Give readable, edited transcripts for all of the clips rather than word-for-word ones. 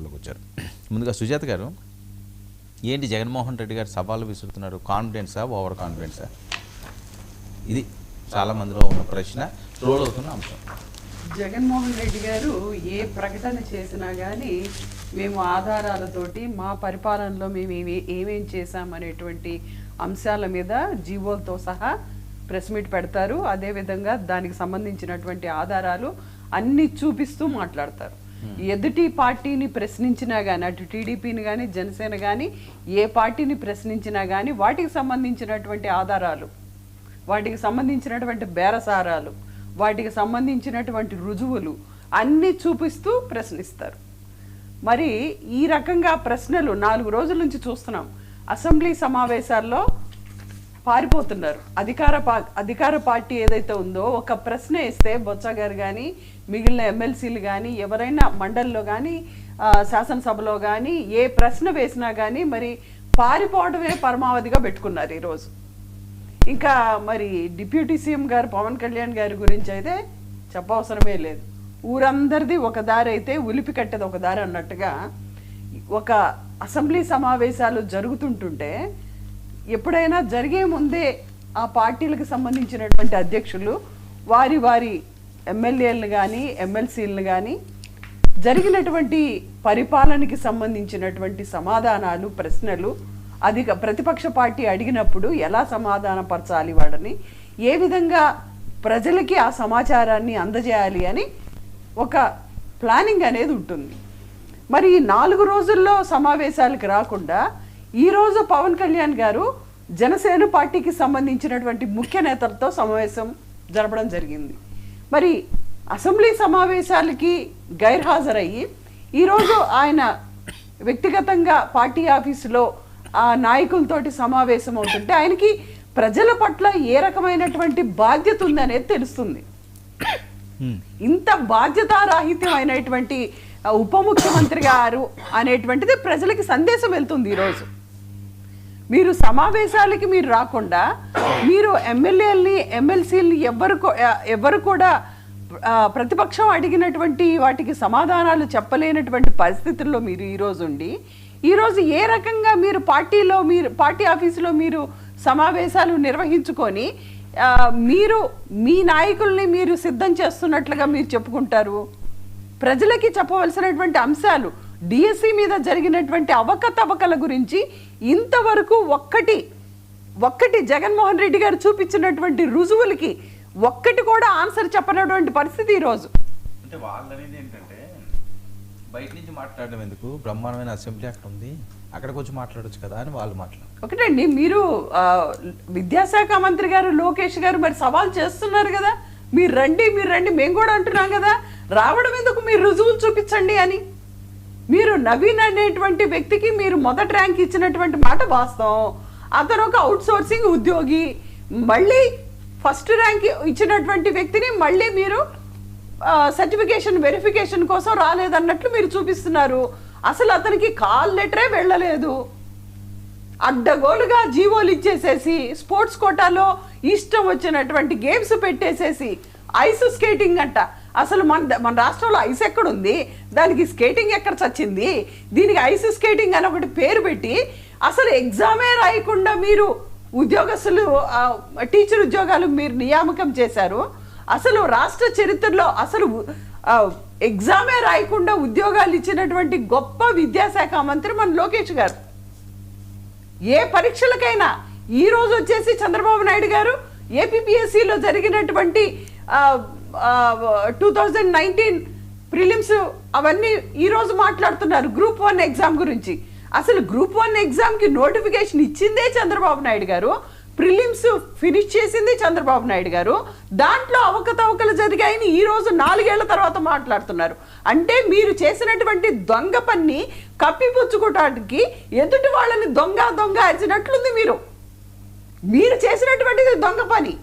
మాటల్లోకి వచ్చారు. ముందుగా సుజాత గారు, ఏంటి జగన్మోహన్ రెడ్డి గారు సవాళ్ళు విసురుతున్నారు? కాన్ఫిడెన్సా, ఓవర్ కాన్ఫిడెన్సా? ఇది చాలా మందిలో ఉన్న ప్రశ్న, ట్రోల్ అవుతున్న అంశం. జగన్మోహన్ రెడ్డి గారు ఏ ప్రకటన చేసినా కానీ మేము ఆధారాలతోటి మా పరిపాలనలో మేము ఏమేం చేశామనేటువంటి అంశాల మీద జీవోలతో సహా ప్రెస్ మీట్ పెడతారు. అదేవిధంగా దానికి సంబంధించినటువంటి ఆధారాలు అన్ని చూపిస్తూ మాట్లాడతారు. ఎదుటి పార్టీని ప్రశ్నించినా కానీ, అటు టీడీపీని కానీ జనసేన కానీ ఏ పార్టీని ప్రశ్నించినా కానీ వాటికి సంబంధించినటువంటి ఆధారాలు, వాటికి సంబంధించినటువంటి బేరసారాలు, వాటికి సంబంధించినటువంటి రుజువులు అన్నీ చూపిస్తూ ప్రశ్నిస్తారు. మరి ఈ రకంగా ప్రశ్నలు 4 రోజుల నుంచి చూస్తున్నాం. అసెంబ్లీ సమావేశాల్లో పారిపోతున్నారు. అధికార పార్టీ ఏదైతే ఉందో ఒక ప్రశ్న వేస్తే బొత్స గారు కానీ మిగిలిన ఎమ్మెల్సీలు కానీ ఎవరైనా మండలిలో కానీ శాసనసభలో కానీ ఏ ప్రశ్న వేసినా కానీ మరి పారిపోవడమే పరమావధిగా పెట్టుకున్నారు ఈరోజు. ఇంకా మరి డిప్యూటీ సీఎం గారు పవన్ కళ్యాణ్ గారి గురించి అయితే చెప్పవసరమే లేదు. ఊరందరిది ఒక దారి అయితే ఉలిపి కట్టేది ఒక దారి అన్నట్టుగా ఒక అసెంబ్లీ సమావేశాలు జరుగుతుంటుంటే ఎప్పుడైనా జరిగే ముందే ఆ పార్టీలకు సంబంధించినటువంటి అధ్యక్షులు వారి వారి ఎమ్మెల్యేలను కానీ ఎమ్మెల్సీలను కానీ జరిగినటువంటి పరిపాలనకి సంబంధించినటువంటి సమాధానాలు, ప్రశ్నలు ప్రతిపక్ష పార్టీ అడిగినప్పుడు ఎలా సమాధానపరచాలి, వాడని ఏ విధంగా ప్రజలకి ఆ సమాచారాన్ని అందజేయాలి అని ఒక ప్లానింగ్ అనేది ఉంటుంది. మరి ఈ 4 రోజుల్లో సమావేశాలకు రాకుండా ఈరోజు పవన్ కళ్యాణ్ గారు జనసేన పార్టీకి సంబంధించినటువంటి ముఖ్య నేతలతో సమావేశం జరపడం జరిగింది. మరి అసెంబ్లీ సమావేశాలకి గైర్హాజరయ్యి ఈరోజు ఆయన వ్యక్తిగతంగా పార్టీ ఆఫీసులో ఆ నాయకులతోటి సమావేశం అవుతుంటే ఆయనకి ప్రజల పట్ల ఏ రకమైనటువంటి బాధ్యత ఉందనేది తెలుస్తుంది. ఇంత బాధ్యతారాహిత్యమైనటువంటి ఉప ముఖ్యమంత్రి గారు అనేటువంటిది ప్రజలకి సందేశం వెళ్తుంది. ఈరోజు మీరు సమావేశాలకి మీరు రాకుండా మీరు ఎమ్మెల్యేలని ఎమ్మెల్సీలని ఎవరు కూడా ప్రతిపక్షం అడిగినటువంటి వాటికి సమాధానాలు చెప్పలేనటువంటి పరిస్థితుల్లో మీరు ఈరోజు ఉండి ఈరోజు ఏ రకంగా మీరు పార్టీ ఆఫీసులో మీరు సమావేశాలు నిర్వహించుకొని మీరు మీ నాయకుల్ని మీరు సిద్ధం చేస్తున్నట్లుగా మీరు చెప్పుకుంటారు. ప్రజలకి చెప్పవలసినటువంటి అంశాలు డిఎస్సి మీద జరిగినటువంటి అవకతవకల గురించి ఇంతవరకు ఒక్కటి జగన్మోహన్ రెడ్డి గారు చూపించినటువంటి రుజువులకి ఒక్కటి కూడా ఆన్సర్ చెప్పనటువంటి పరిస్థితి ఈరోజు. అంటే వాళ్ళు అనేది ఏంటంటే బయట నుంచి మాట్లాడడం ఎందుకు, బ్రహ్మాండమైన అసెంబ్లీ అక్కడ ఉంది, అక్కడికి వచ్చి మాట్లాడొచ్చు కదా అని వాళ్ళు మాట్లాడారు. ఒకటండి, మీరు విద్యాశాఖ మంత్రి గారు లోకేష్ గారు మరి సవాల్ చేస్తున్నారు కదా, మీరు రండి మేము కూడా అంటున్నాం కదా, రావడం ఎందుకు, మీరు రుజువులు చూపించండి అని. మీరు నవీన్ అనేటువంటి వ్యక్తికి మీరు మొదటి ర్యాంక్ ఇచ్చినటువంటి మాట వాస్తవం. అతను ఒక అవుట్ సోర్సింగ్ ఉద్యోగి. మళ్ళీ ఫస్ట్ ర్యాంక్ ఇచ్చినటువంటి వ్యక్తిని మళ్ళీ మీరు సర్టిఫికేషన్ వెరిఫికేషన్ కోసం రాలేదన్నట్లు మీరు చూపిస్తున్నారు. అసలు అతనికి కాల్ లెటరే వెళ్ళలేదు. అడ్డగోలుగా జీవోలు ఇచ్చేసేసి స్పోర్ట్స్ కోటాలో ఇష్టం వచ్చినటువంటి గేమ్స్ పెట్టేసేసి ఐస్ స్కేటింగ్ అంట. అసలు మన రాష్ట్రంలో ఐస్ ఎక్కడుంది, దానికి స్కేటింగ్ ఎక్కడ చచ్చింది, దీనికి ఐస్ స్కేటింగ్ అని ఒకటి పేరు పెట్టి అసలు ఎగ్జామే రాయకుండా మీరు ఉద్యోగస్తులు టీచర్ ఉద్యోగాలు మీరు నియామకం చేశారు. అసలు రాష్ట్ర చరిత్రలో అసలు ఎగ్జామే రాయకుండా ఉద్యోగాలు ఇచ్చినటువంటి గొప్ప విద్యాశాఖ మంత్రి మన లోకేష్ గారు. ఏ పరీక్షలకైనా ఈరోజు వచ్చేసి చంద్రబాబు నాయుడు గారు ఏపీపీఎస్సీలో జరిగినటువంటి 2019 ప్రిలిమ్స్ అవన్నీ ఈరోజు మాట్లాడుతున్నారు. గ్రూప్ 1 ఎగ్జామ్ గురించి. అసలు గ్రూప్ 1 ఎగ్జామ్కి నోటిఫికేషన్ ఇచ్చిందే చంద్రబాబు నాయుడు గారు, ప్రిలిమ్స్ ఫినిష్ చేసింది చంద్రబాబు నాయుడు గారు. దాంట్లో అవకతవకలు జరిగాయని ఈరోజు 4 ఏళ్ల తర్వాత మాట్లాడుతున్నారు. అంటే మీరు చేసినటువంటి దొంగ పని కప్పిపుచ్చుకోవడానికి ఎదుటి వాళ్ళని దొంగ అరిచినట్లుంది. మీరు చేసినటువంటిది దొంగ పని.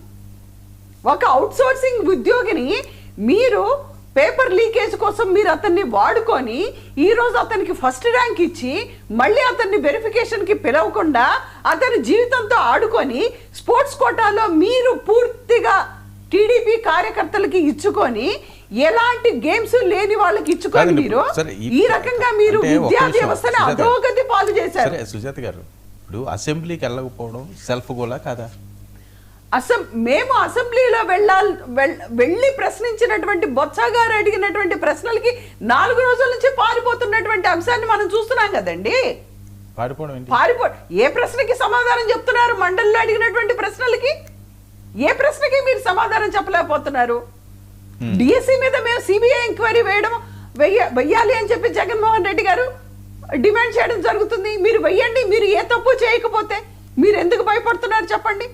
ఒక అవుట్ సోర్సింగ్ ఉద్యోగిని మీరు పేపర్ లీకేజ్ కోసం మీరు అతన్ని వాడుకొని ఈరోజు అతనికి ఫస్ట్ ర్యాంక్ ఇచ్చి మళ్ళీ అతన్ని వెరిఫికేషన్కి పిలవకుండా అతని జీవితంతో ఆడుకొని స్పోర్ట్స్ కోటాలో మీరు పూర్తిగా టీడీపీ కార్యకర్తలకి ఇచ్చుకొని ఎలాంటి గేమ్స్ లేని వాళ్ళకి ఇచ్చుకొని కాదండి, మీరు సరే, ఈ రకంగా మీరు అంటే ఒక్క విద్యా నిమిషం, వ్యవస్థని సుజాత గారు. అధోగతి పాలు చేశారు. సరే సుజాత గారు, ఇప్పుడు అసెంబ్లీకి వెళ్ళకపోవడం సెల్ఫ్ గోలా కాదా? మేము అసెంబ్లీలో వెళ్ళి ప్రశ్నించినటువంటి బొత్స గారు అడిగినటువంటి ప్రశ్నలకి 4 రోజుల నుంచి పారిపోతున్నటువంటి అంశాన్ని మనం చూస్తున్నాం కదండి. పారిపోవడం ఏంటి? ఏ ప్రశ్నకి సమాధానం చెప్తున్నారు? మండలిలో అడిగినటువంటి ప్రశ్నలకి ఏ ప్రశ్నకి మీరు సమాధానం చెప్పలేకపోతున్నారు? డిఎస్సి మీద మేము సిబిఐ ఎంక్వైరీ వెయ్యాలి అని చెప్పి జగన్మోహన్ రెడ్డి గారు డిమాండ్ చేయడం జరుగుతుంది. మీరు వెయ్యండి, మీరు ఏ తప్పు చేయకపోతే మీరు ఎందుకు భయపడుతున్నారు చెప్పండి?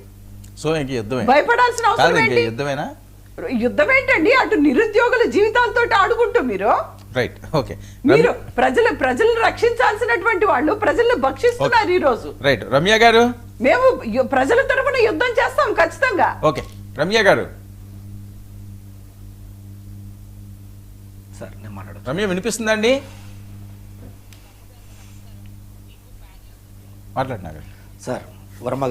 సో ఇంక యుద్ధమే, భయపడాల్సిన అవసరం ఏంటి? యుద్ధమేనా? యుద్ధం ఏంటండి? అటు నిరుద్యోగుల జీవితాలతో ఆడుకుంటూ మీరు రైట్, ఓకే. మీరు ప్రజలను రక్షించాల్సినటువంటి వాళ్ళు ప్రజల్ని భక్షిస్తున్నారు ఈ రోజు. రైట్, రమ్య గారు, మేము ప్రజల తరఫున యుద్ధం చేస్తాం ఖచ్చితంగా. ఓకే. రమ్య గారు, సార్ నేను మాట్లాడు. రమ్య వినిపిస్తుందండి? మాట్లాడినారు సార్ వర్మ గారు